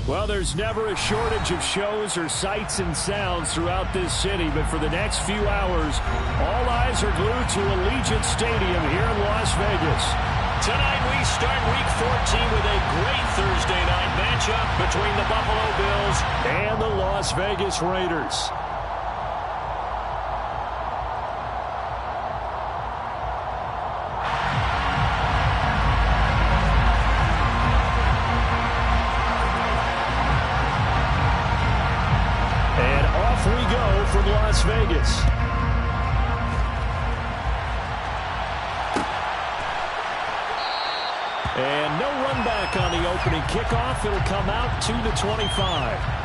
Well, there's never a shortage of shows or sights and sounds throughout this city, but for the next few hours, all eyes are glued to Allegiant Stadium here in Las Vegas. Tonight we start Week 14 with a great Thursday night matchup between the Buffalo Bills and the Las Vegas Raiders. From Las Vegas. And no run back on the opening kickoff. It'll come out to the 25.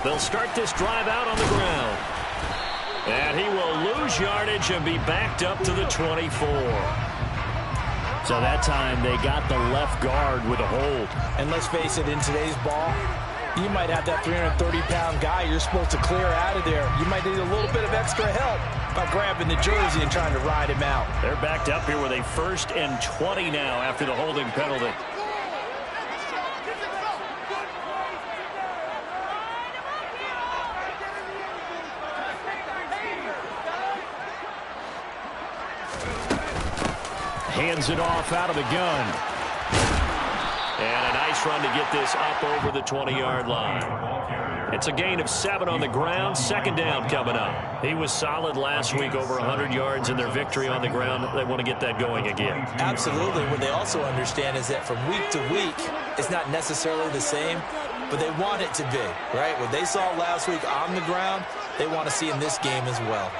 They'll start this drive out on the ground. And he will lose yardage and be backed up to the 24. So that time they got the left guard with a hold. And let's face it, in today's ball, you might have that 330-pound guy you're supposed to clear out of there. You might need a little bit of extra help by grabbing the jersey and trying to ride him out. They're backed up here with a 1st and 20 now after the holding penalty. Hands it off out of the gun. And a nice run to get this up over the 20-yard line. It's a gain of 7 on the ground. 2nd down coming up. He was solid last week, over 100 yards in their victory on the ground. They want to get that going again. Absolutely. What they also understand is that from week to week, it's not necessarily the same, but they want it to be, right? What they saw last week on the ground, they want to see in this game as well.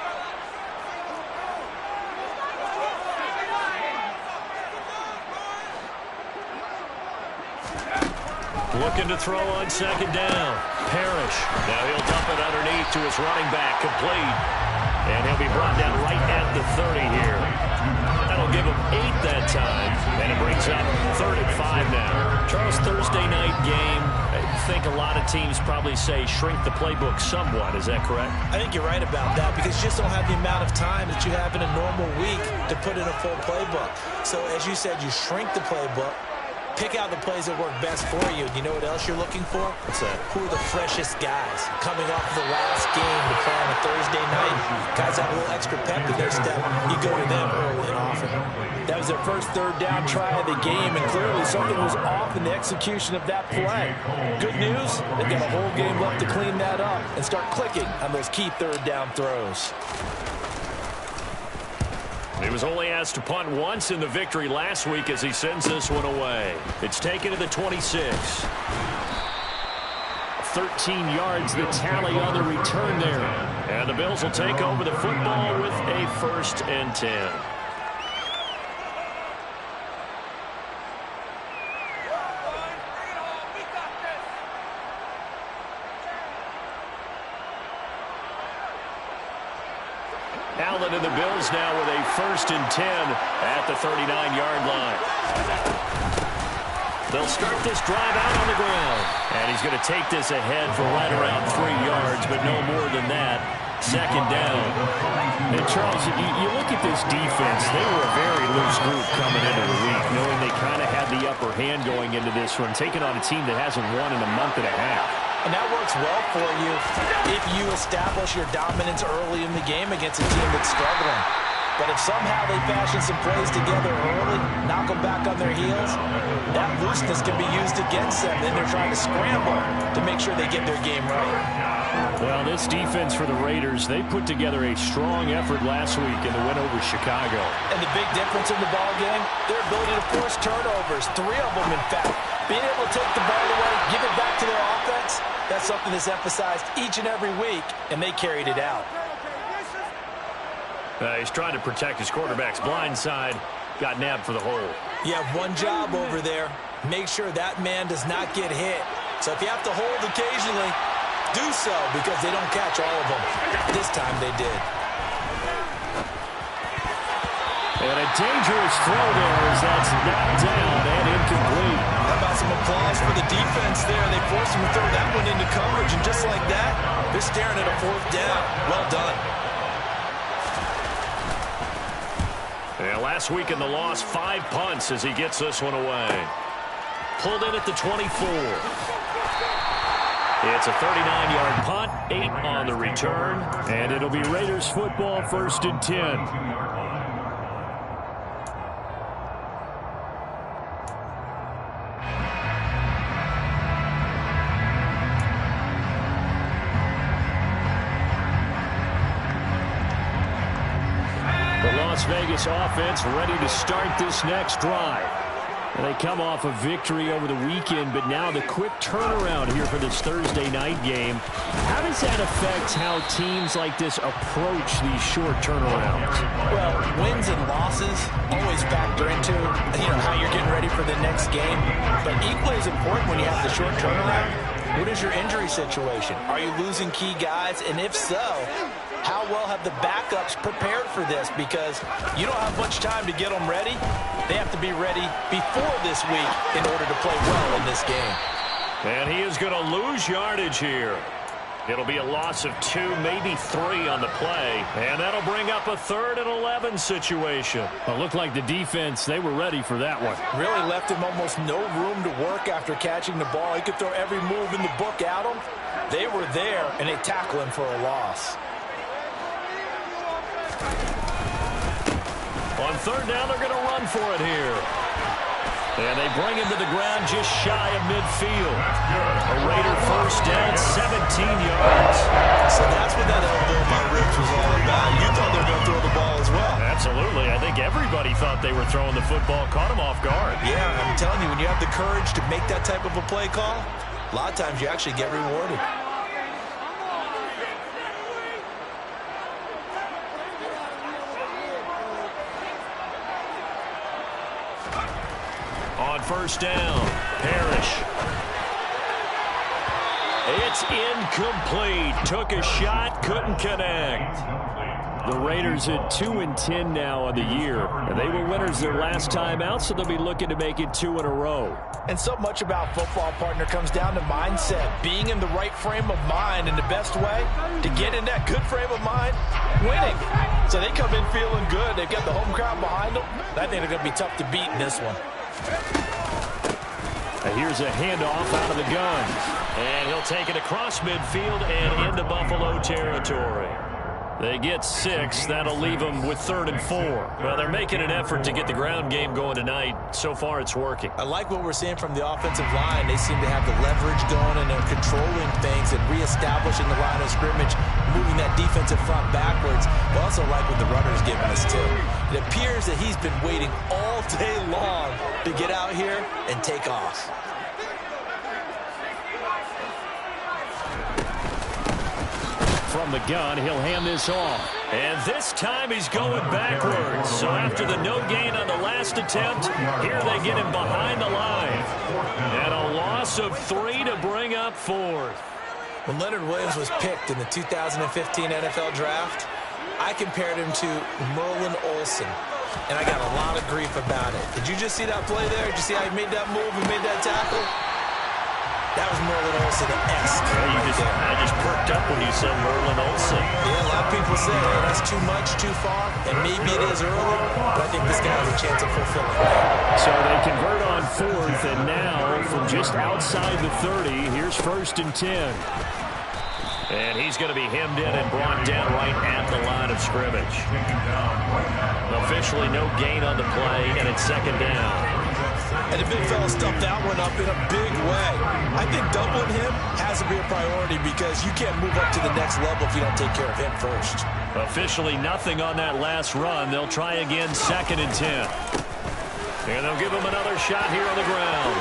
Looking to throw on 2nd down. Parrish. Now he'll dump it underneath to his running back. Complete. And he'll be brought down right at the 30 here. That'll give him 8 that time. And it brings up 3rd and 5 now. Charles, Thursday night game. I think a lot of teams probably say shrink the playbook somewhat. Is that correct? I think you're right about that because you just don't have the amount of time that you have in a normal week to put in a full playbook. So as you said, you shrink the playbook. Pick out the plays that work best for you. You know what else you're looking for? What's that? Who are the freshest guys coming off of the last game to play on a Thursday night? Guys have a little extra pep in their step. You go to them early and often. That was their first 3rd down try of the game, and clearly something was off in the execution of that play. Good news, they've got a whole game left to clean that up and start clicking on those key 3rd down throws. He was only asked to punt once in the victory last week as he sends this one away. It's taken to the 26. 13 yards the tally on the return there. And the Bills will take over the football with a 1st and 10. Allen and the Bills now with a 1st and 10 at the 39-yard line. They'll start this drive out on the ground. And he's going to take this ahead for right around 3 yards, but no more than that. 2nd down. And Charles, you look at this defense, they were a very loose group coming into the week, knowing they kind of had the upper hand going into this one, taking on a team that hasn't won in a month and a half. And that works well for you if you establish your dominance early in the game against a team that's struggling. But if somehow they fashion some plays together early, knock them back on their heels, that looseness can be used against them. Then they're trying to scramble to make sure they get their game right. Well, this defense for the Raiders, they put together a strong effort last week in the win over Chicago. And the big difference in the ball game, their ability to force turnovers, 3 of them in fact. Being able to take the ball away, give it back to their offense, that's something that's emphasized each and every week, and they carried it out. He's trying to protect his quarterback's blind side. Got nabbed for the hold. You have one job over there. Make sure that man does not get hit. So if you have to hold occasionally, do so because they don't catch all of them. This time they did. And a dangerous throw there as that's knocked down and incomplete. How about some applause for for the defense there. They forced him to throw that one into coverage, and just like that, they're staring at a 4th down. Well done. Yeah, last week in the loss, 5 punts as he gets this one away. Pulled in at the 24. It's a 39-yard punt, 8 on the return. And it'll be Raiders football, 1st and 10. Las Vegas offense ready to start this next drive. And they come off a victory over the weekend, but now the quick turnaround here for this Thursday night game. How does that affect how teams like this approach these short turnarounds? Well, wins and losses always factor into, how you're getting ready for the next game. But equally as important when you have the short turnaround, what is your injury situation? Are you losing key guys? And if so, how well have the backups prepared for this? Because you don't have much time to get them ready. They have to be ready before this week in order to play well in this game. And he is going to lose yardage here. It'll be a loss of 2, maybe 3 on the play. And that'll bring up a 3rd and 11 situation. It looked like the defense, they were ready for that one. Really left him almost no room to work after catching the ball. He could throw every move in the book at him. They were there, and they tackle him for a loss. On 3rd down, they're going to run for it here. And they bring him to the ground just shy of midfield. A Raider 1st down, 17 yards. So that's what that elbow in my ribs was all about. You thought they were going to throw the ball as well. Absolutely. I think everybody thought they were throwing the football, caught him off guard. Yeah, I'm telling you, when you have the courage to make that type of a play call, a lot of times you actually get rewarded. On 1st down, Parrish. It's incomplete. Took a shot, couldn't connect. The Raiders at 2-10 now on the year. And they were winners their last time out, so they'll be looking to make it 2 in a row. And so much about football, partner, comes down to mindset. Being in the right frame of mind, and the best way to get in that good frame of mind, winning. So they come in feeling good. They've got the home crowd behind them. I think they're going to be tough to beat in this one. Here's a handoff out of the gun. And he'll take it across midfield and into Buffalo territory. They get 6. That'll leave them with 3rd and 4. Well, they're making an effort to get the ground game going tonight. So far, it's working. I like what we're seeing from the offensive line. They seem to have the leverage going, and they're controlling things and reestablishing the line of scrimmage, moving that defensive front backwards. I also like what the runner's giving us, too. It appears that he's been waiting all day long to get out here and take off. From the gun, he'll hand this off. And this time he's going backwards. So after the no gain on the last attempt, here they get him behind the line. And a loss of 3 to bring up 4th. When Leonard Williams was picked in the 2015 NFL Draft, I compared him to Merlin Olsen. And I got a lot of grief about it. Did you just see that play there? Did you see how he made that move and made that tackle? That was Merlin Olsen-esque. I just perked up when you said Merlin Olsen. Yeah, a lot of people say, hey, that's too much, too far, and maybe it is early, but I think this guy has a chance of fulfilling that. So they convert on 4th, and now from just outside the 30, here's 1st and 10. And he's going to be hemmed in and brought down right at the line of scrimmage. Officially no gain on the play, and it's 2nd down. And the big fella stuffed that one up in a big way. I think doubling him has to be a priority because you can't move up to the next level if you don't take care of him first. Officially nothing on that last run. They'll try again 2nd and 10. And they'll give him another shot here on the ground.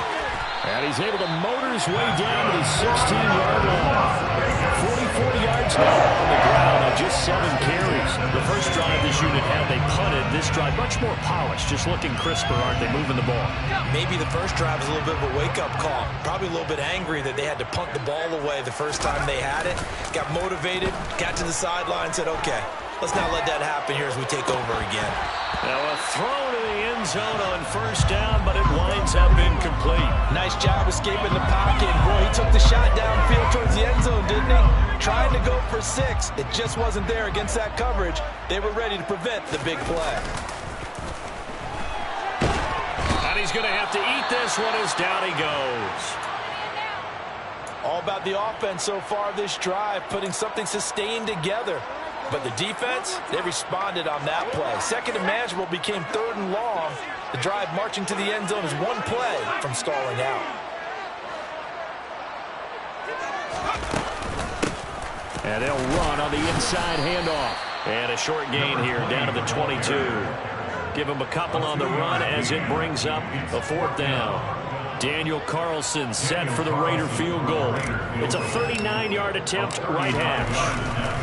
And he's able to motor his way down to the 16-yard line. 40 yards now on the ground on just 7 carries. The first drive this unit had, they punted. This drive, much more polished, just looking crisper, aren't they, moving the ball? Maybe the first drive was a little bit of a wake-up call. Probably a little bit angry that they had to punt the ball away the first time they had it. Got motivated, got to the sideline, said, okay, Let's not let that happen here as we take over again. Now a throw to the end zone on first down, but it winds up incomplete. Nice job escaping the pocket. Boy, he took the shot downfield towards the end zone, didn't he? Trying to go for 6. It just wasn't there against that coverage. They were ready to prevent the big play. And he's going to have to eat this one as down he goes. All about the offense so far this drive, putting something sustained together. But the defense, they responded on that play. Second and manageable became 3rd and long. The drive marching to the end zone is one play from stalling out. And they'll run on the inside handoff. And a short gain here down to the 22. Give him a couple on the run as it brings up a 4th down. Daniel Carlson set for the Raider field goal. It's a 39-yard attempt, right hash.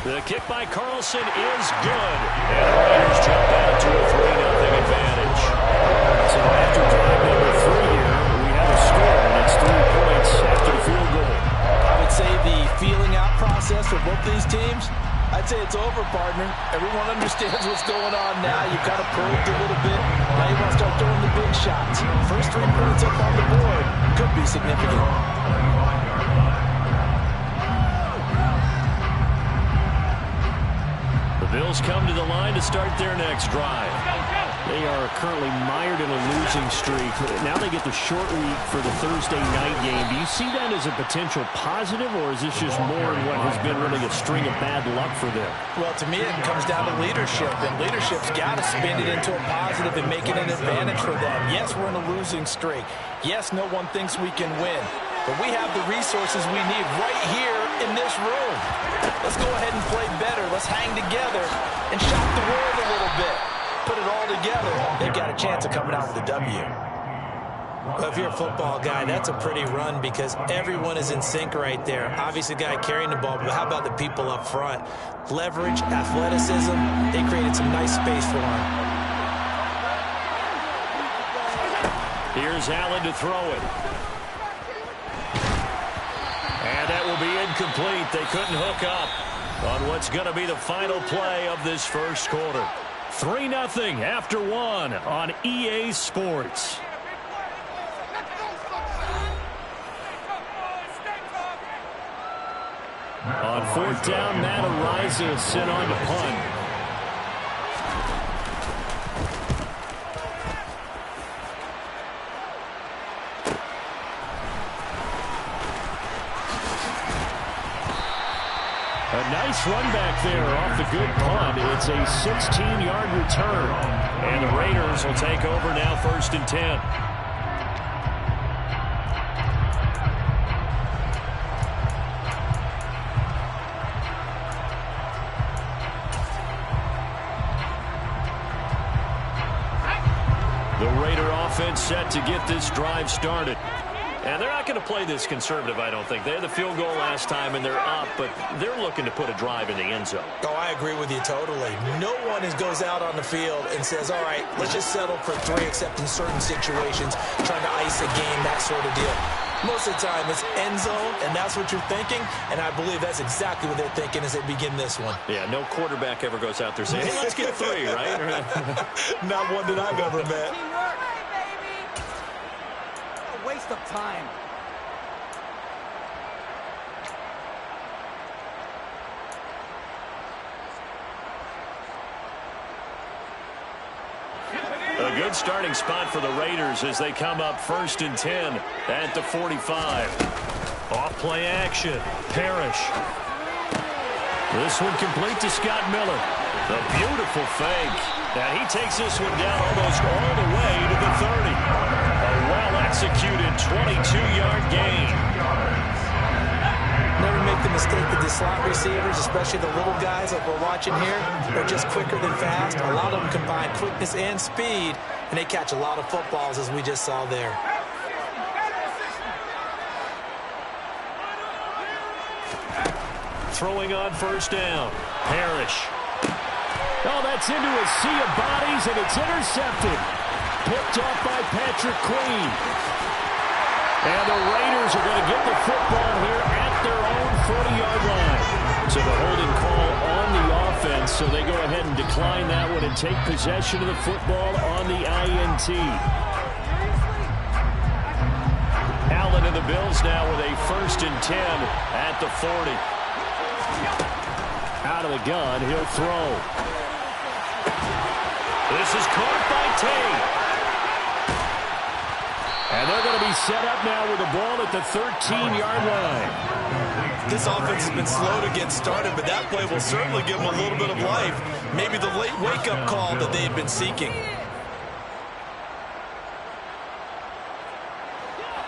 The kick by Carlson is good. And the Raiders jump out to a 3-0 advantage. So after drive number 3 here, we have a score, and it's 3 points after the field goal. I would say the feeling out process for both these teams, I'd say it's over, partner. Everyone understands what's going on now. You've got to probed a little bit. Now you want to start throwing the big shots. First 3 points up on the board could be significant. The Bills come to the line to start their next drive. They are currently mired in a losing streak. Now they get the short week for the Thursday night game. Do you see that as a potential positive, or is this just more in what has been really a string of bad luck for them? Well, to me, it comes down to leadership, and leadership's got to spin it into a positive and make it an advantage for them. Yes, we're in a losing streak. Yes, no one thinks we can win. But we have the resources we need right here in this room. Let's go ahead and play better. Let's hang together and shock the world a little bit. Put it all together, they've got a chance of coming out with a W. Well, if you're a football guy, that's a pretty run because everyone is in sync right there. Obviously, the guy carrying the ball, but how about the people up front? Leverage, athleticism, they created some nice space for him. Here's Allen to throw it. And that will be incomplete. They couldn't hook up on what's going to be the final play of this first quarter. 3-0 after 1 on EA Sports. On 4th down, Matt Ariza sent on to punt. A nice run back there off the good punt. It's a 16-yard return. And the Raiders will take over now 1st and 10. The Raider offense set to get this drive started. And they're not going to play this conservative, I don't think. They had the field goal last time, and they're up, but they're looking to put a drive in the end zone. Oh, I agree with you totally. No one goes out on the field and says, all right, let's just settle for 3, except in certain situations, trying to ice a game, that sort of deal. Most of the time, it's end zone, and that's what you're thinking, and I believe that's exactly what they're thinking as they begin this one. Yeah, no quarterback ever goes out there saying, hey, let's get 3, right? Not one that I've ever met. Waste of time. A good starting spot for the Raiders as they come up 1st and 10 at the 45. Off play action. Parrish. This one complete to Scott Miller. The beautiful fake. And he takes this one down almost all the way to the 30. A well-executed 22-yard gain. Never make the mistake that the slot receivers, especially the little guys like we're watching here, are just quicker than fast. A lot of them combine quickness and speed, and they catch a lot of footballs, as we just saw there. Throwing on 1st down. Parrish. Oh, that's into a sea of bodies, and it's intercepted. Picked off by Patrick Queen. And the Raiders are going to get the football here at their own 40-yard line. So the holding call on the offense, so they go ahead and decline that one and take possession of the football on the INT. Allen and the Bills now with a 1st and 10 at the 40. Out of the gun, he'll throw. This is caught by Tate. And they're going to be set up now with the ball at the 13-yard line. This offense has been slow to get started, but that play will certainly give them a little bit of life. Maybe the late wake-up call that they had been seeking.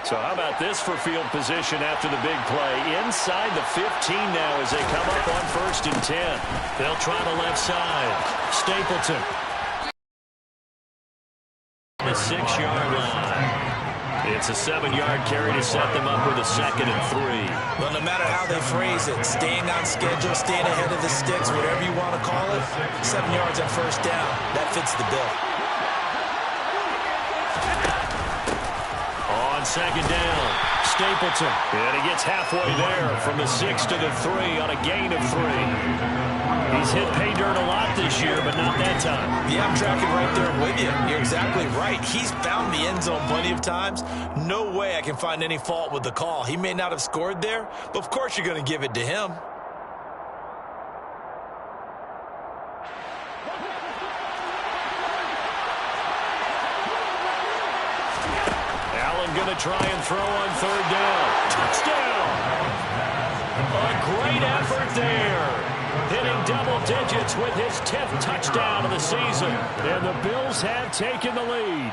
So how about this for field position after the big play? Inside the 15 now as they come up on 1st and 10. They'll try the left side. Stapleton. The 6-yard line. It's a 7-yard carry to set them up with a 2nd and 3. Well, no matter how they phrase it, staying on schedule, staying ahead of the sticks, whatever you want to call it, 7 yards on 1st down. That fits the bill. On 2nd down, Stapleton. And he gets halfway there from the 6 to the 3 on a gain of 3. He's hit pay dirt a lot this year, but not that time. Yeah, I'm tracking right there with you. You're exactly right. He's found the end zone plenty of times. No way I can find any fault with the call. He may not have scored there, but of course you're going to give it to him. Allen going to try and throw on 3rd down. Touchdown! A great effort there. Hitting double digits with his 10th touchdown of the season. And the Bills have taken the lead.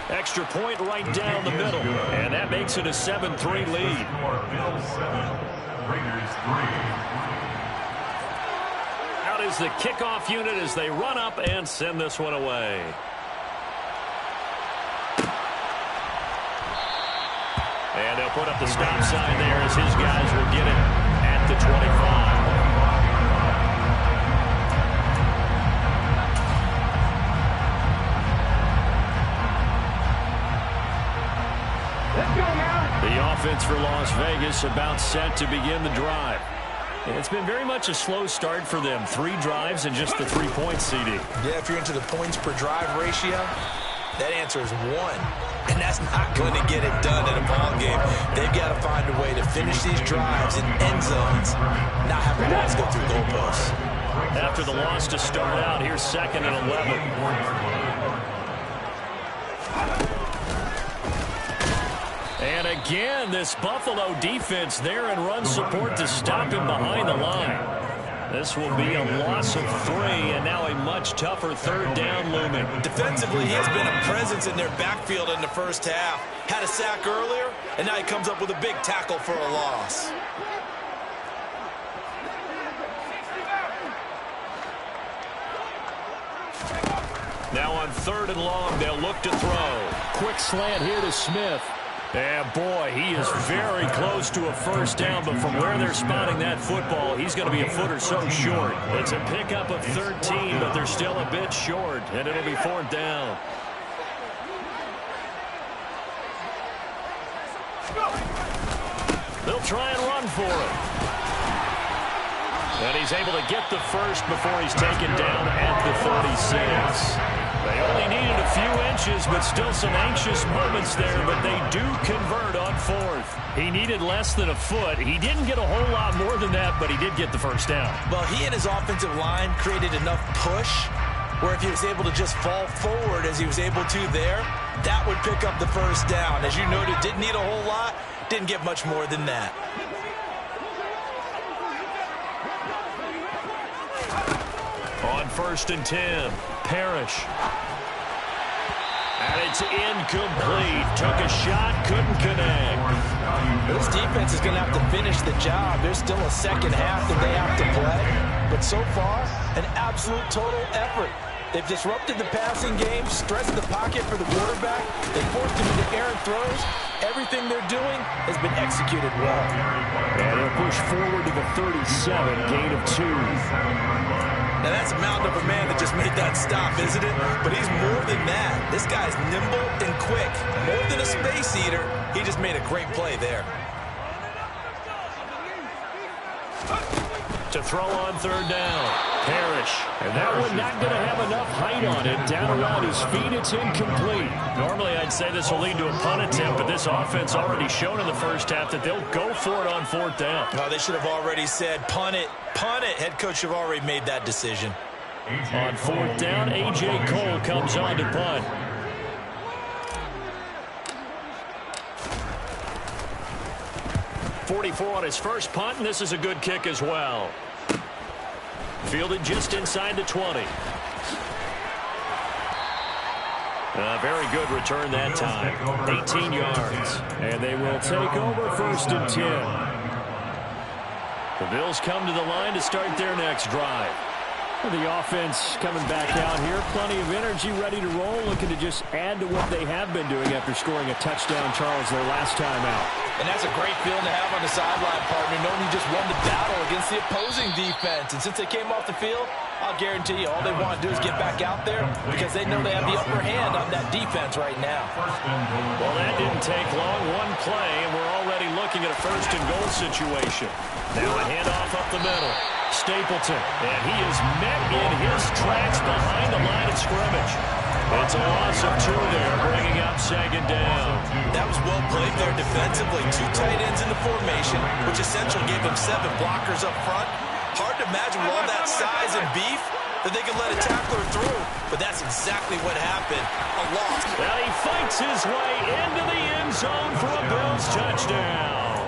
Extra point right down the middle. And that makes it a 7-3 lead. Out is the kickoff unit as they run up and send this one away. And they'll put up the stop sign there as his guys will get it at the 25. The offense for Las Vegas about set to begin the drive. It's been very much a slow start for them. 3 drives and just the 3 points, CD. Yeah, if you're into the points per drive ratio, that answer is 1. And that's not going to get it done in a ball game. They've got to find a way to finish these drives in end zones, not have the balls go through goalposts. After the loss to start out, here's 2nd and 11. And again, this Buffalo defense there and run support to stop him behind the line. This will be a loss of 3, and now a much tougher 3rd down looming. Defensively, he has been a presence in their backfield in the 1st half. Had a sack earlier, and now he comes up with a big tackle for a loss. Now on 3rd and long, they'll look to throw. Quick slant here to Smith. And boy, he is very close to a 1st down, but from where they're spotting that football, he's going to be a foot or so short. It's a pickup of 13, but they're still a bit short, and it'll be 4th down. They'll try and run for it. And he's able to get the 1st before he's taken down at the 36. They only needed a few inches, but still some anxious moments there, but they do convert on 4th. He needed less than a foot. He didn't get a whole lot more than that, but he did get the 1st down. Well, he and his offensive line created enough push where if he was able to just fall forward as he was able to there, that would pick up the 1st down. As you noted, didn't need a whole lot, didn't get much more than that. On 1st and 10, Parrish. And it's incomplete. Took a shot, couldn't connect. This defense is going to have to finish the job. There's still a 2nd half that they have to play. But so far, an absolute total effort. They've disrupted the passing game, stressed the pocket for the quarterback. They forced him into errant throws. Everything they're doing has been executed well. And they'll push forward to the 37, gain of 2. Now, that's a mountain of a man that just made that stop, isn't it? But he's more than that. This guy's nimble and quick. More than a space eater, he just made a great play there. To throw on third down. Parrish. And that one not going to have enough height on it. Down around his feet, it's incomplete. Normally, I'd say this will lead to a punt attempt, but this offense already shown in the first half that they'll go for it on fourth down. Oh, they should have already said, punt it, punt it. Head coach have already made that decision. On fourth down, A.J. Cole comes on to punt. .44 on his first punt, and this is a good kick as well. Fielded just inside the 20. A very good return that time. 18 yards. And they will take over first and 10. The Bills come to the line to start their next drive. The offense coming back out here. Plenty of energy, ready to roll, looking to just add to what they have been doing after scoring a touchdown, Charles, their last time out. And that's a great feeling to have on the sideline, partner, knowing you just won the battle against the opposing defense. And since they came off the field, I'll guarantee you all they want to do is get back out there because they know they have the upper hand on that defense right now. Well, that didn't take long. One play, and we're already looking at a first and goal situation. Now a handoff up the middle. Stapleton, and he is met in his tracks behind the line of scrimmage. It's a loss of 2 there, bringing up second down. That was well played there defensively. 2 tight ends in the formation, which essentially gave them 7 blockers up front. Hard to imagine with all that size and beef that they could let a tackler through, but that's exactly what happened. A loss. Well, he fights his way into the end zone for a Bills touchdown.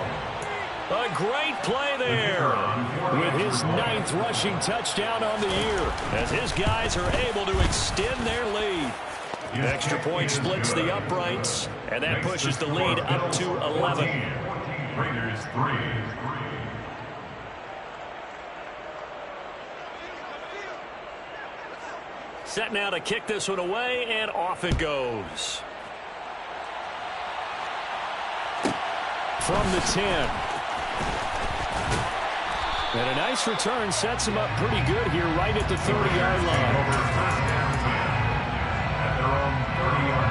A great play there with his 9th rushing touchdown on the year as his guys are able to extend their lead. Extra point splits the uprights, and that pushes the lead up to 11. Raiders 3. Set now to kick this one away, and off it goes. From the 10. And a nice return sets him up pretty good here right at the 30-yard line. At their own 30-yard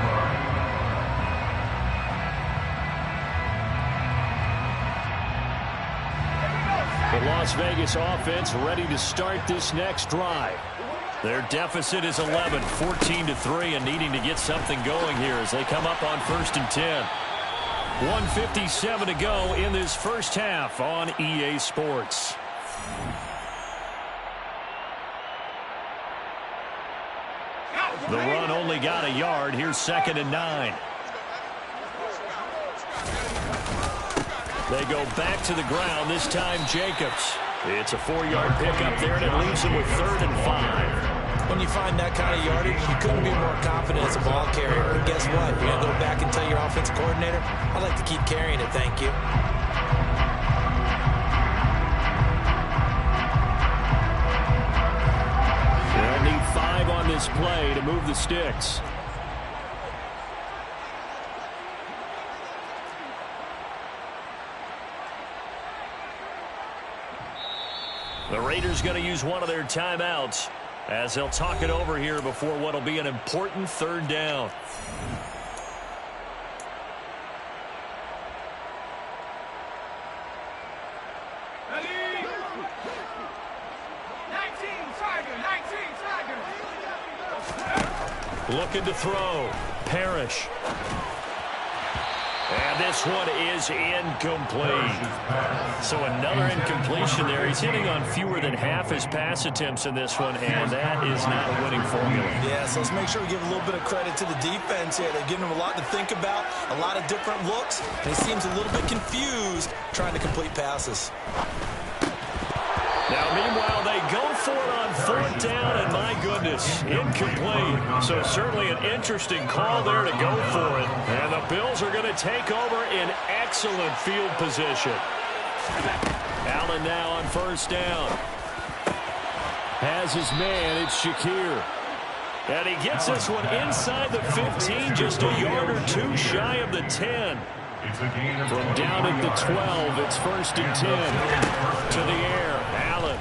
line. The Las Vegas offense ready to start this next drive. Their deficit is 11, 14-3, and needing to get something going here as they come up on first and 10. 1:57 to go in this first half on EA Sports. The run only got a yard. Here's second and 9. They go back to the ground, this time Jacobs. It's a 4-yard pickup there, and it leaves them with 3rd and 5. When you find that kind of yardage, you couldn't be more confident as a ball carrier. But guess what? You're going to go back and tell your offensive coordinator, I'd like to keep carrying it, thank you. They'll need 5 on this play to move the sticks. The Raiders going to use one of their timeouts as they'll talk it over here before what will be an important 3rd down. Looking to throw. Parrish. And this one is incomplete. So another incompletion there. He's hitting on fewer than half his pass attempts in this one, and that is not a winning formula. Yeah, so let's make sure we give a little bit of credit to the defense here. They're giving him a lot to think about, a lot of different looks, and he seems a little bit confused trying to complete passes. Now, meanwhile, they go for it on 4th down, and my goodness, incomplete. So certainly an interesting call there to go for it. And the Bills are going to take over in excellent field position. Allen now on 1st down. Has his man, it's Shakir. And he gets this one inside the 15, just a yard or 2 shy of the 10. From down at the 12, it's 1st and 10. To the air, Allen.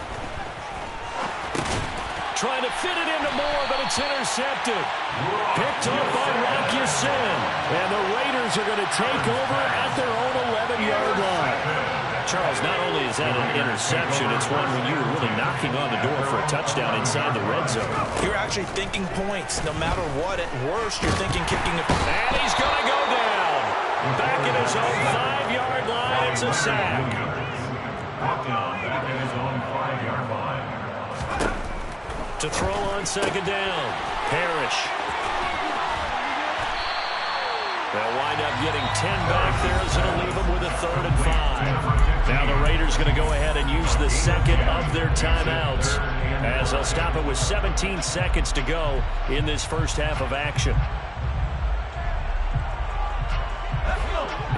Trying to fit it into Moore, but it's intercepted. Picked up by Rock Ya-Sin. And the Raiders are going to take over at their own 11-yard line. Charles, not only is that an interception, it's one when you were really knocking on the door for a touchdown inside the red zone. You're actually thinking points. No matter what, at worst, you're thinking kicking a... And he's going to go down. Back at his own 5-yard line, it's a sack. Back at his own 5-yard line. To throw on second down, Parrish. They'll wind up getting 10 back there as it'll leave them with a 3rd and 5. Now the Raiders going to go ahead and use the second of their timeouts as they'll stop it with 17 seconds to go in this first half of action.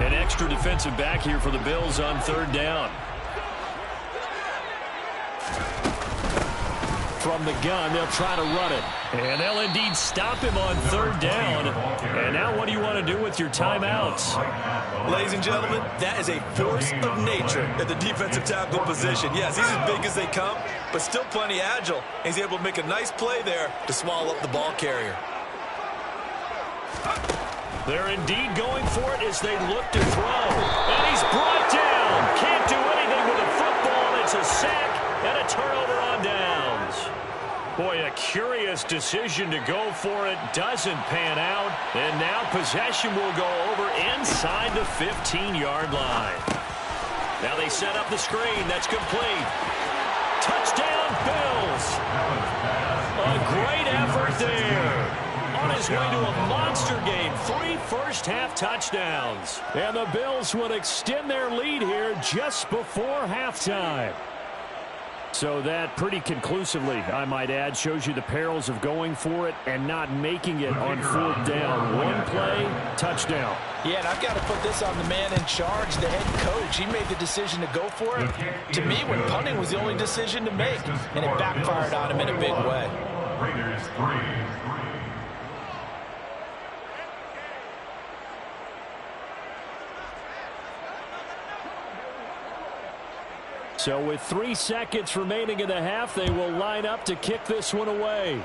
An extra defensive back here for the Bills on 3rd down. From the gun, they'll try to run it. And they'll indeed stop him on 3rd down. And now what do you want to do with your timeouts? Ladies and gentlemen, that is a force of nature at the defensive tackle position. Yes, he's as big as they come, but still plenty agile. He's able to make a nice play there to swallow up the ball carrier. They're indeed going for it as they look to throw. And he's brought down. Can't do anything with a football. It's a sack and a turnover on downs. Boy, a curious decision to go for it. Doesn't pan out. And now possession will go over inside the 15-yard line. Now they set up the screen. That's complete. Touchdown, Bills. A great effort there. On his way to a monster game. 3 first-half touchdowns. And the Bills would extend their lead here just before halftime. So that pretty conclusively, I might add, shows you the perils of going for it and not making it on 4th down. One play, touchdown. Yeah, and I've got to put this on the man in charge, the head coach. He made the decision to go for it. To me, when punting was the only decision to make, and it backfired on him in a big way. Raiders 3. So with 3 seconds remaining in the half, they will line up to kick this one away.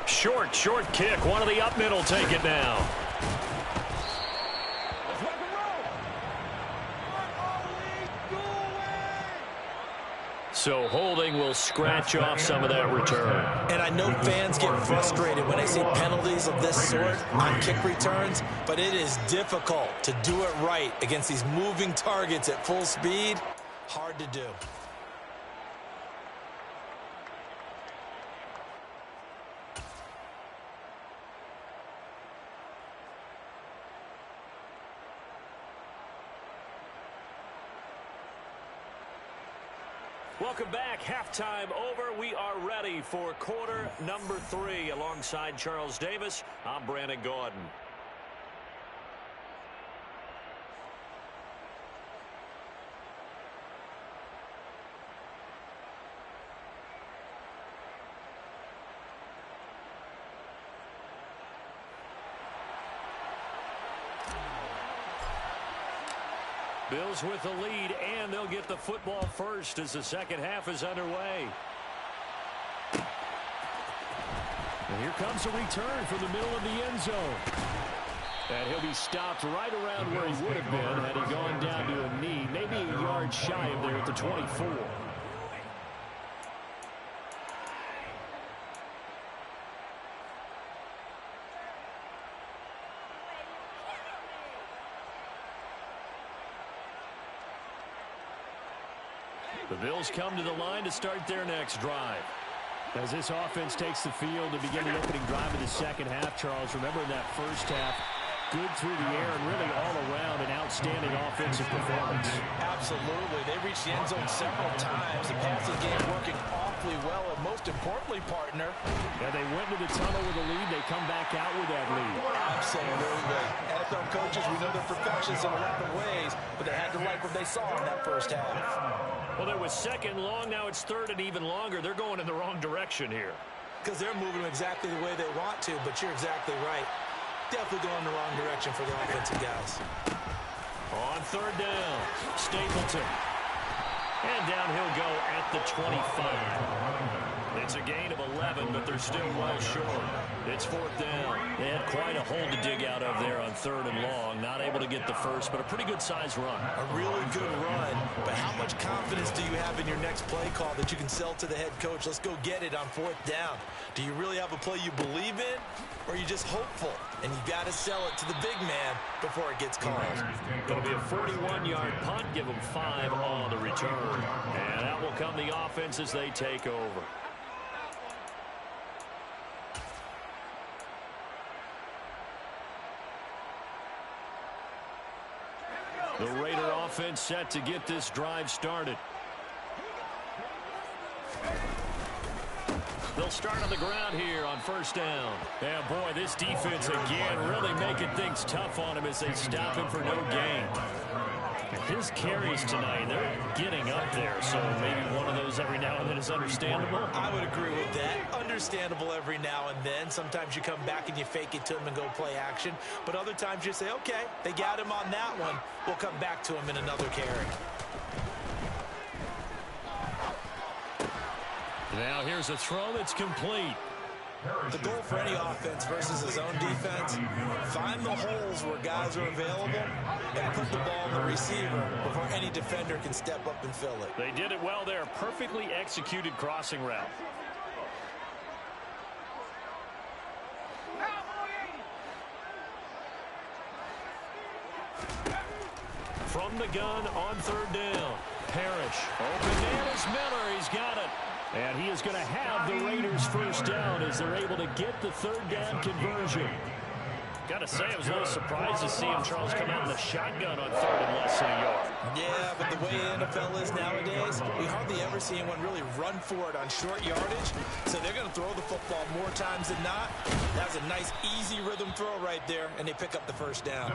Short kick. One of the up middle take it now. So holding will scratch off some of that return. And I know fans get frustrated when they see penalties of this sort on kick returns, but it is difficult to do it right against these moving targets at full speed. Hard to do. Welcome back. Halftime over. We are ready for quarter number 3. Alongside Charles Davis, I'm Brandon Gordon. Bills with the lead, and they'll get the football first as the second half is underway. And here comes a return from the middle of the end zone. And he'll be stopped right around where he would have been had he gone down to a knee, maybe a yard shy of there at the 24. The Bills come to the line to start their next drive. As this offense takes the field to begin the opening drive of the second half, Charles, remember in that first half, good through the air and really all around an outstanding offensive performance. Absolutely. They reached the end zone several times. The passing game working awfully well, and most importantly, partner. Yeah, they went to the tunnel with a lead. They come back out with that lead. Absolutely. NFL coaches, we know they're perfectionists in a lot of ways, but they had to like what they saw in that first half. Well, it was second long. Now it's third and even longer. They're going in the wrong direction here. Because they're moving exactly the way they want to, but you're exactly right. Definitely going in the wrong direction for the offensive guys. On third down, Stapleton. And down he'll go at the 25. It's a gain of 11, but they're still well short. It's fourth down. They had quite a hole to dig out of there on 3rd and long. Not able to get the first, but a pretty good-sized run. A really good run, but how much confidence do you have in your next play call that you can sell to the head coach? Let's go get it on 4th down. Do you really have a play you believe in, or are you just hopeful? And you got to sell it to the big man before it gets called. Going to be a 41-yard punt. Give them 5 on the return. And out will come the offense as they take over. The Raider offense set to get this drive started. They'll start on the ground here on 1st down. Yeah, boy, this defense again really making things tough on him as they stop him for no gain. His carries tonight, they're getting up there, so maybe one of those every now and then is understandable. I would agree with that. Understandable every now and then. Sometimes you come back and you fake it to him and go play action. But other times you say, okay, they got him on that one. We'll come back to him in another carry. Now here's a throw that's complete. The goal for any offense versus his own defense, find the holes where guys are available and put the ball in the receiver before any defender can step up and fill it. They did it well there. Perfectly executed crossing route. From the gun on 3rd down. Parrish. Open man is Miller. He's got it. And he is going to have the Raiders' 1st down as they're able to get the 3rd down conversion. Got to say, I was a little surprised to see him, Charles, come out in the shotgun on 3rd and less than a yard. Yeah, but the way the NFL is nowadays, we hardly ever see anyone really run for it on short yardage. So they're going to throw the football more times than not. That was a nice, easy rhythm throw right there, and they pick up the 1st down.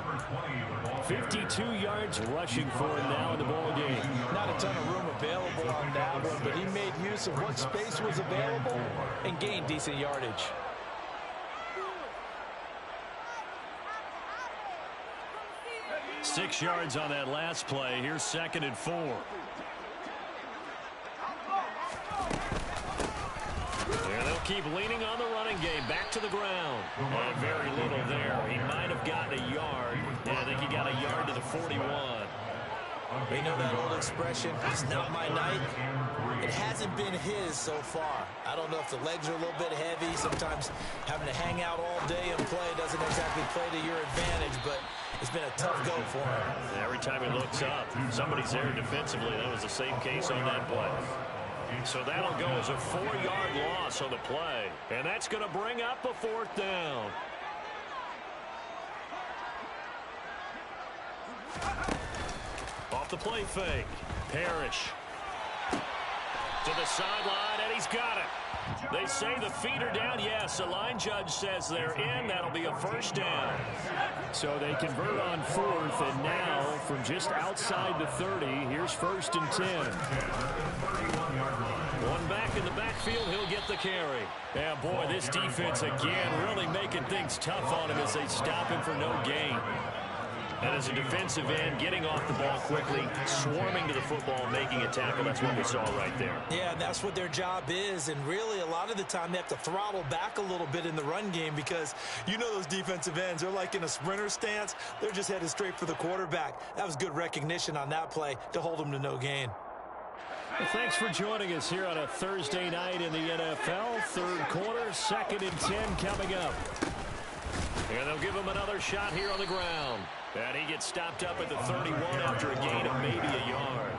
52 yards rushing for him now in the ball game. Not a ton of room available on that one, but he made use of what space was available and gained decent yardage. Six yards on that last play. Here's 2nd and 4. And they'll keep leaning on the running game. Back to the ground. And very little there. He might have gotten a yard. Yeah, I think he got a yard to the 41. You know that old expression, it's not my night? It hasn't been his so far. I don't know if the legs are a little bit heavy. Sometimes having to hang out all day and play doesn't exactly play to your advantage, but it's been a tough go for him. Every time he looks up, somebody's there defensively. That was the same case on that play. So that'll go as a 4-yard loss on the play. And that's going to bring up a 4th down. Off the play fake. Parrish. To the sideline, and he's got it. They say the feet are down. Yes, the line judge says they're in. That'll be a 1st down. So they convert on 4th, and now from just outside the 30, here's 1st and 10. One back in the backfield, he'll get the carry. Yeah, boy, this defense again really making things tough on him as they stop him for no gain. And as a defensive end, getting off the ball quickly, swarming to the football, making a tackle. That's what we saw right there. Yeah, that's what their job is. And really, a lot of the time, they have to throttle back a little bit in the run game because you know those defensive ends, they're like in a sprinter stance. They're just headed straight for the quarterback. That was good recognition on that play to hold them to no gain. Well, thanks for joining us here on a Thursday night in the NFL. 3rd quarter, 2nd and 10 coming up. And they'll give him another shot here on the ground. And he gets stopped up at the 31 after a gain of maybe a yard.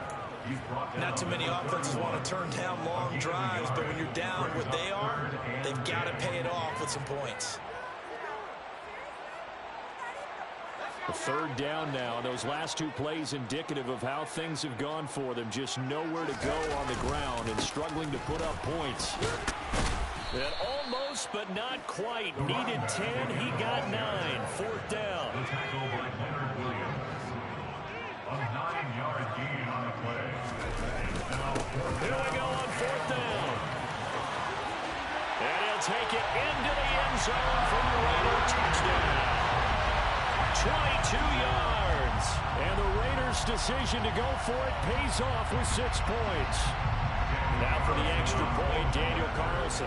Not too many offenses want to turn down long drives, but when you're down what they are, they've got to pay it off with some points. The 3rd down now. Those last 2 plays indicative of how things have gone for them. Just nowhere to go on the ground and struggling to put up points. And almost, but not quite. Needed 10. He got 9. 4th down. A 9-yard gain on the play. Here we go on 4th down. And he'll take it into the end zone for the Raider touchdown. 22 yards. And the Raiders' decision to go for it pays off with 6 points. Now for the extra point, Daniel Carlson.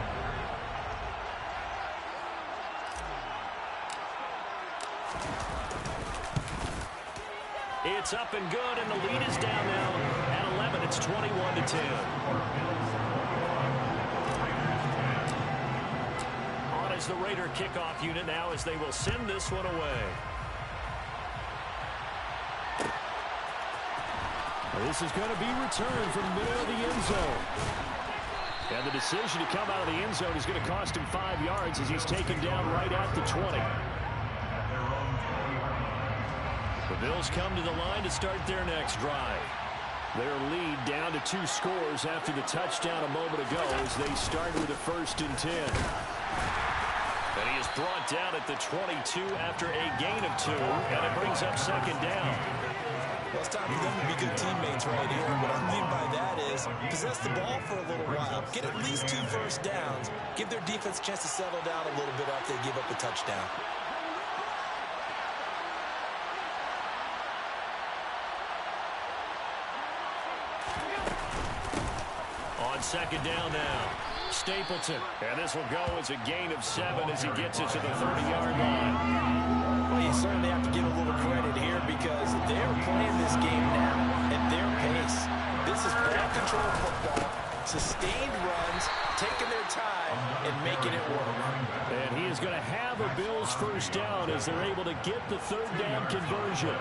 It's up and good, and the lead is down now at 11. It's 21-10. On is the Raider kickoff unit now as they will send this one away. This is going to be returned from the middle of the end zone. And the decision to come out of the end zone is going to cost him 5 yards as he's taken down right at the 20. The Bills come to the line to start their next drive. Their lead down to 2 scores after the touchdown a moment ago as they start with a 1st and 10. And he is brought down at the 22 after a gain of 2, and it brings up 2nd down. Well, it's time for them to be good teammates right here. What I mean by that is possess the ball for a little while, get at least 2 first downs, give their defense a chance to settle down a little bit after they give up a touchdown. On 2nd down now, Stapleton. And this will go as a gain of 7 as he gets it to the 30-yard line. Well, you certainly have to give a little credit here because they're playing this game now at their pace. This is ball control football, sustained runs, taking their time, and making it work. And he is going to have a Bills 1st down as they're able to get the 3rd down conversion.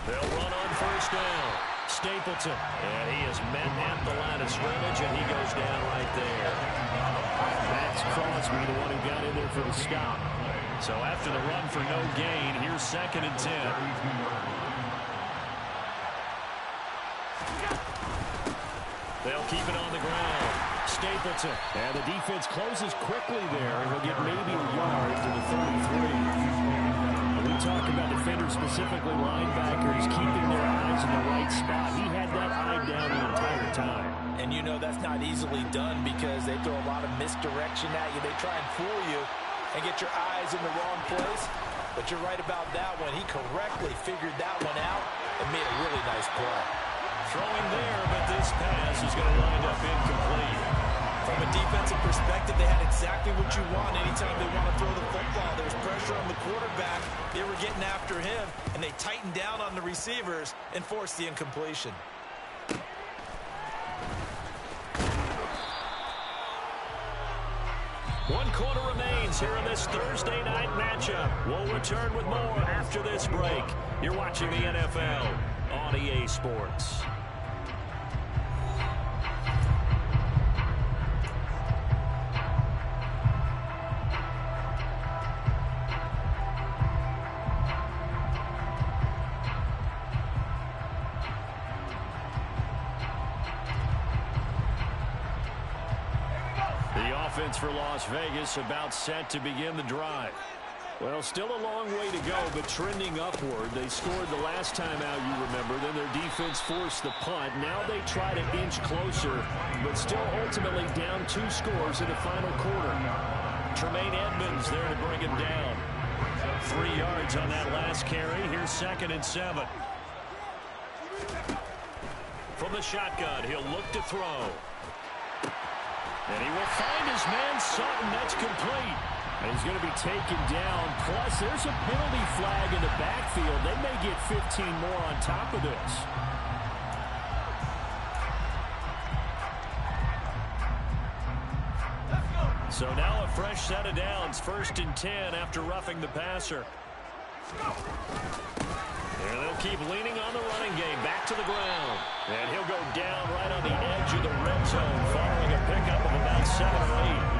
They'll run on 1st down. Stapleton. And he is met at the line of scrimmage, and he goes down right there. That's Crosby, the one who got in there for the stop. So after the run for no gain, here's 2nd and 10. They'll keep it on the ground. Stapleton. And the defense closes quickly there, and he'll get maybe a yard to the 33. We talk about defenders, specifically linebackers, keeping their eyes in the right spot. He had that eye down the entire time. And you know that's not easily done because they throw a lot of misdirection at you. They try and fool you and get your eyes in the wrong place. But you're right about that one. He correctly figured that one out and made a really nice play. Throwing there, but this pass is going to wind up incomplete. From a defensive perspective, they had exactly what you want anytime they want to throw the football. There was pressure on the quarterback. They were getting after him, and they tightened down on the receivers and forced the incompletion. One quarter remains here in this Thursday night matchup. We'll return with more after this break. You're watching the NFL on EA Sports. Offense for Las Vegas about set to begin the drive. Well, still a long way to go, but trending upward. They scored the last time out, you remember. Then their defense forced the punt. Now they try to inch closer, but still ultimately down 2 scores in the final quarter. Tremaine Edmonds there to bring him down. 3 yards on that last carry. Here's 2nd and 7. From the shotgun, he'll look to throw. And he will find his man Sutton. That's complete. And he's going to be taken down. Plus, there's a penalty flag in the backfield. They may get 15 more on top of this. So now a fresh set of downs. 1st and 10 after roughing the passer. And they'll keep leaning on the running game. Back to the ground. And he'll go down right on the edge of the red zone following a pickup of about 7 or 8.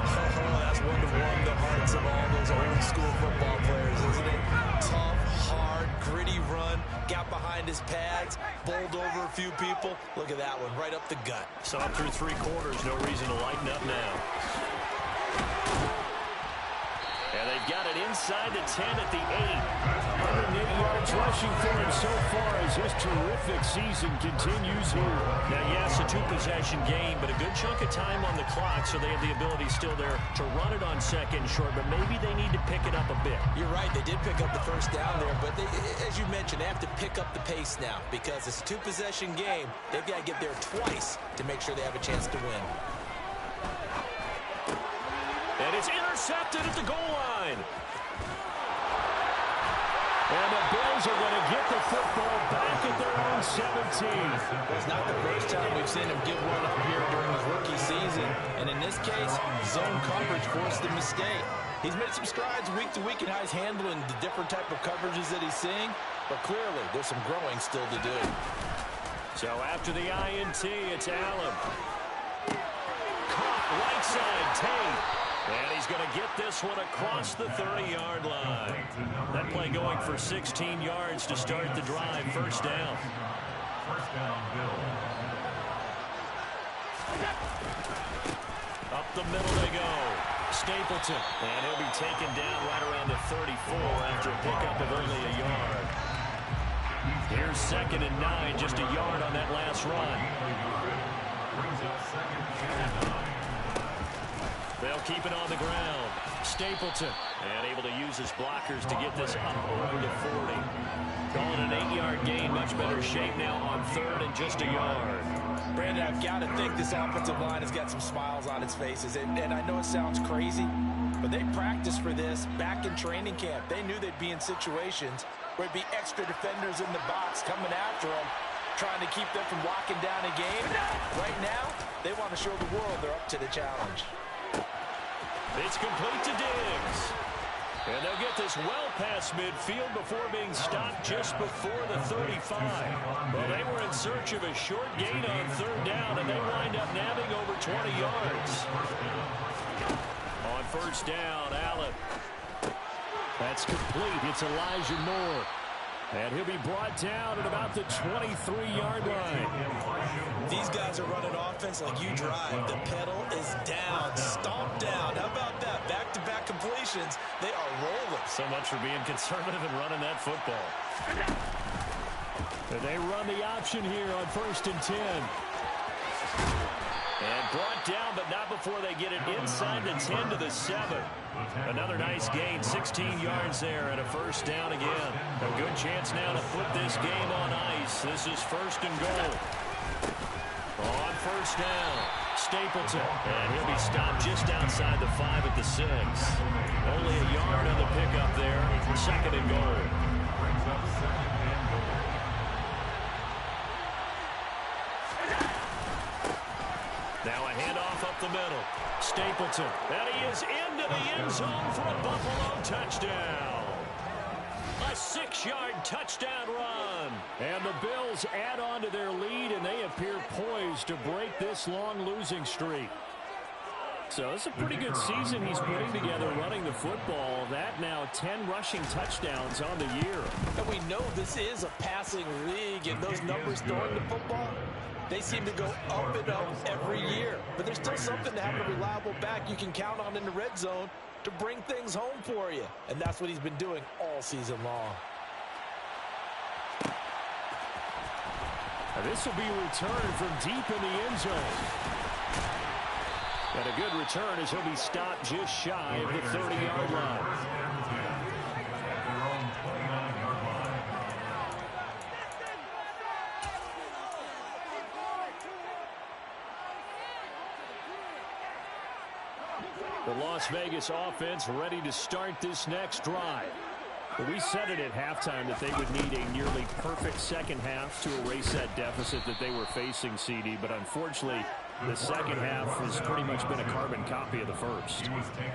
Oh, that's one to warm the hearts of all those old school football players, isn't it? Tough, hard, gritty run. Got behind his pads, bowled over a few people. Look at that one, right up the gut. Saw it through 3 quarters. No reason to lighten up now. And they they've got it inside the 10 at the 8. 108 yards rushing for him so far as his terrific season continues here. Now, yes, a two-possession game, but a good chunk of time on the clock, so they have the ability still there to run it on second and short, but maybe they need to pick it up a bit. You're right. They did pick up the first down there, but as you mentioned, they have to pick up the pace now because it's a two-possession game. They've got to get there twice to make sure they have a chance to win. And it's intercepted at the goal line. And the Bills are going to get the football back at their own 17. Well, it's not the first time we've seen him give one up here during his rookie season. And in this case, zone coverage forced the mistake. He's made some strides week to week in how he's handling the different type of coverages that he's seeing. But clearly, there's some growing still to do. So after the INT, it's Allen. Caught right side, Tate. And he's going to get this one across the 30-yard line. That play going for 16 yards to start the drive. First down. First down, Bills. Up the middle they go. Stapleton. And he'll be taken down right around the 34 after a pickup of only a yard. Here's 2nd and 9, just a yard on that last run. Brings up 2nd and 9. They'll keep it on the ground. Stapleton. And able to use his blockers to get this up over to 40. Calling an 8-yard gain. Much better shape now on 3rd and just a yard. Brandon, I've got to think this offensive line has got some smiles on its faces. And I know it sounds crazy, but they practiced for this back in training camp. They knew they'd be in situations where it'd be extra defenders in the box coming after them, trying to keep them from locking down a game. Right now, they want to show the world they're up to the challenge. It's complete to Diggs. And they'll get this well past midfield before being stopped just before the 35. Well, they were in search of a short gain on 3rd down, and they wind up nabbing over 20 yards. On 1st down, Allen. That's complete. It's Elijah Moore. And he'll be brought down at about the 23-yard line. These guys are running offense like you drive. The pedal is down, stomped down. How about that? Back-to-back completions. They are rolling. So much for being conservative and running that football. And they run the option here on 1st and 10. And brought down, but not before they get it inside the 10 to the 7. Another nice gain, 16 yards there, and a 1st down again. A good chance now to put this game on ice. This is 1st and goal. On 1st down, Stapleton. And he'll be stopped just outside the 5 at the 6. Only a yard on the pickup there. 2nd and goal. Brings up 2nd and goal. Now a handoff up the middle. Stapleton. And he is into the end zone for a Buffalo touchdown. A 6-yard touchdown run. And the Bills add on to their lead, and they appear poised to break this long losing streak. So it's a pretty good season he's putting together running the football. That now 10 rushing touchdowns on the year. And we know this is a passing league, and those numbers throwing the football, they seem to go up and up every year. But there's still something to having a reliable back you can count on in the red zone to bring things home for you. And that's what he's been doing all season long. And this will be returned from deep in the end zone. And a good return as he'll be stopped just shy of the 30-yard line. The Las Vegas offense ready to start this next drive. We said it at halftime that they would need a nearly perfect second half to erase that deficit that they were facing, CD, but unfortunately, the second half has pretty much been a carbon copy of the first.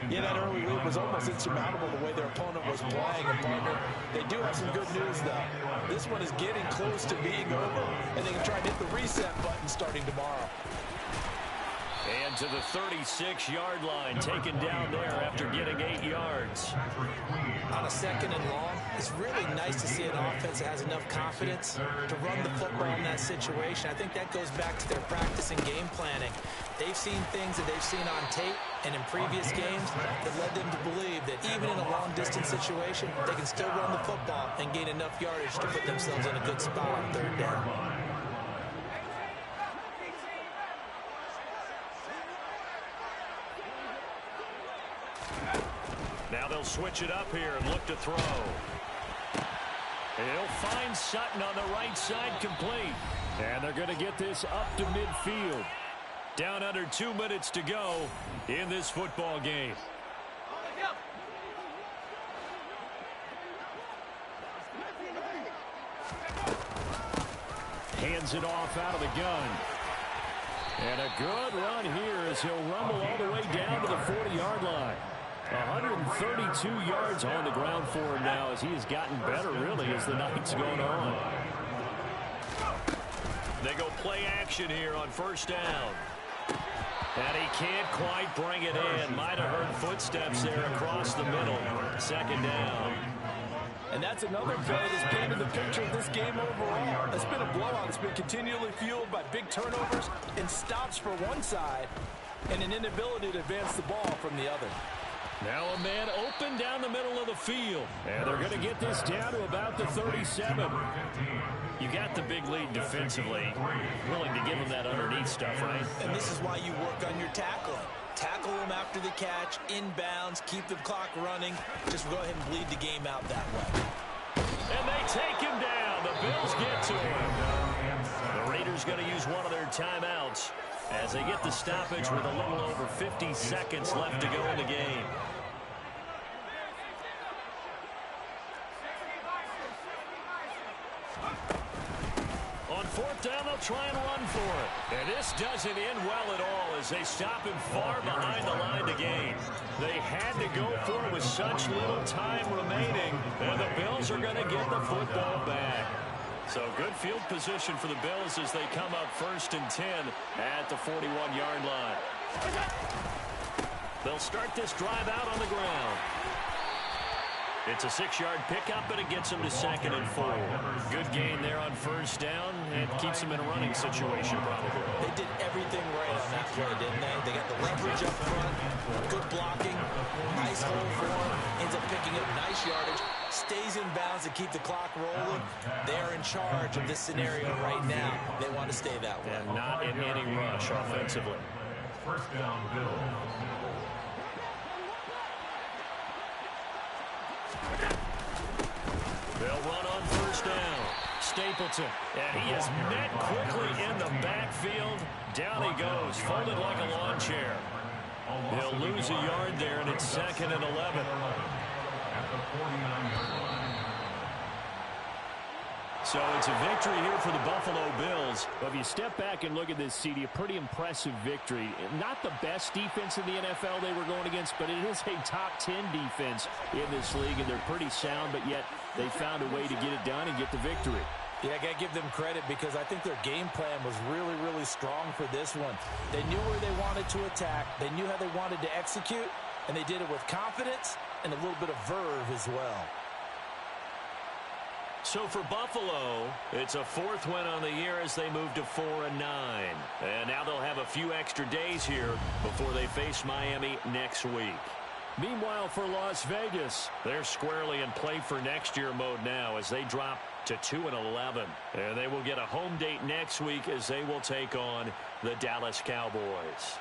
Yeah, that early lead was almost insurmountable the way their opponent was playing. And partner, they do have some good news, though. This one is getting close to being over, and they can try and hit the reset button starting tomorrow. And to the 36-yard line, taken down there after getting 8 yards. On a 2nd and long, it's really nice to see an offense that has enough confidence to run the football in that situation. I think that goes back to their practice and game planning. They've seen things that they've seen on tape and in previous games that led them to believe that even in a long-distance situation, they can still run the football and gain enough yardage to put themselves in a good spot on 3rd down. Now they'll switch it up here and look to throw. He'll find Sutton on the right side, complete. And they're going to get this up to midfield. Down under 2 minutes to go in this football game. Hands it off out of the gun. And a good run here as he'll rumble all the way down to the 40-yard line. 132 yards on the ground for him now as he has gotten better, really, as the night's going on. They go play action here on 1st down. And he can't quite bring it in. Might have heard footsteps there across the middle. 2nd down. And that's another play that's painted the picture of this game overall. It's been a blowout. It's been continually fueled by big turnovers and stops for one side and an inability to advance the ball from the other. Now a man open down the middle of the field. And they're going to get this down to about the 37. You got the big lead defensively. Willing to give him that underneath stuff, right? And this is why you work on your tackling. Tackle them after the catch, inbounds, keep the clock running. Just go ahead and bleed the game out that way. And they take him down. The Bills get to him. The Raiders going to use one of their timeouts as they get the stoppage with a little over 50 seconds left to go in the game. On 4th down, they'll try and run for it. And this doesn't end well at all as they stop him far behind the line to gain. They had to go for it with such little time remaining, and the Bills are going to get the football back. So good field position for the Bills as they come up 1st and 10 at the 41-yard line. They'll start this drive out on the ground. It's a 6-yard pickup, but it gets them to 2nd and 4. Good gain there on 1st down, and keeps them in a running situation probably. They did everything right on that play, didn't they? They got the leverage up front, good blocking, nice hole for him, ends up picking up nice yardage, stays in bounds to keep the clock rolling. They are in charge of this scenario right now. They want to stay that way. And not in any rush offensively. 1st down, Bills. They'll run on 1st down. Stapleton. And he is met quickly in the backfield. Down he goes, folded like a lawn chair. He'll lose a yard there, and it's 2nd and 11. At the 49-yard line. So it's a victory here for the Buffalo Bills. But if you step back and look at this, CD, a pretty impressive victory. Not the best defense in the NFL they were going against, but it is a top 10 defense in this league, and they're pretty sound, but yet they found a way to get it done and get the victory. Yeah, I got to give them credit because I think their game plan was really, really strong for this one. They knew where they wanted to attack. They knew how they wanted to execute, and they did it with confidence and a little bit of verve as well. So for Buffalo, it's a 4th win on the year as they move to 4-9. And now they'll have a few extra days here before they face Miami next week. Meanwhile, for Las Vegas, they're squarely in play for next year mode now as they drop to 2-11. And they will get a home date next week as they will take on the Dallas Cowboys.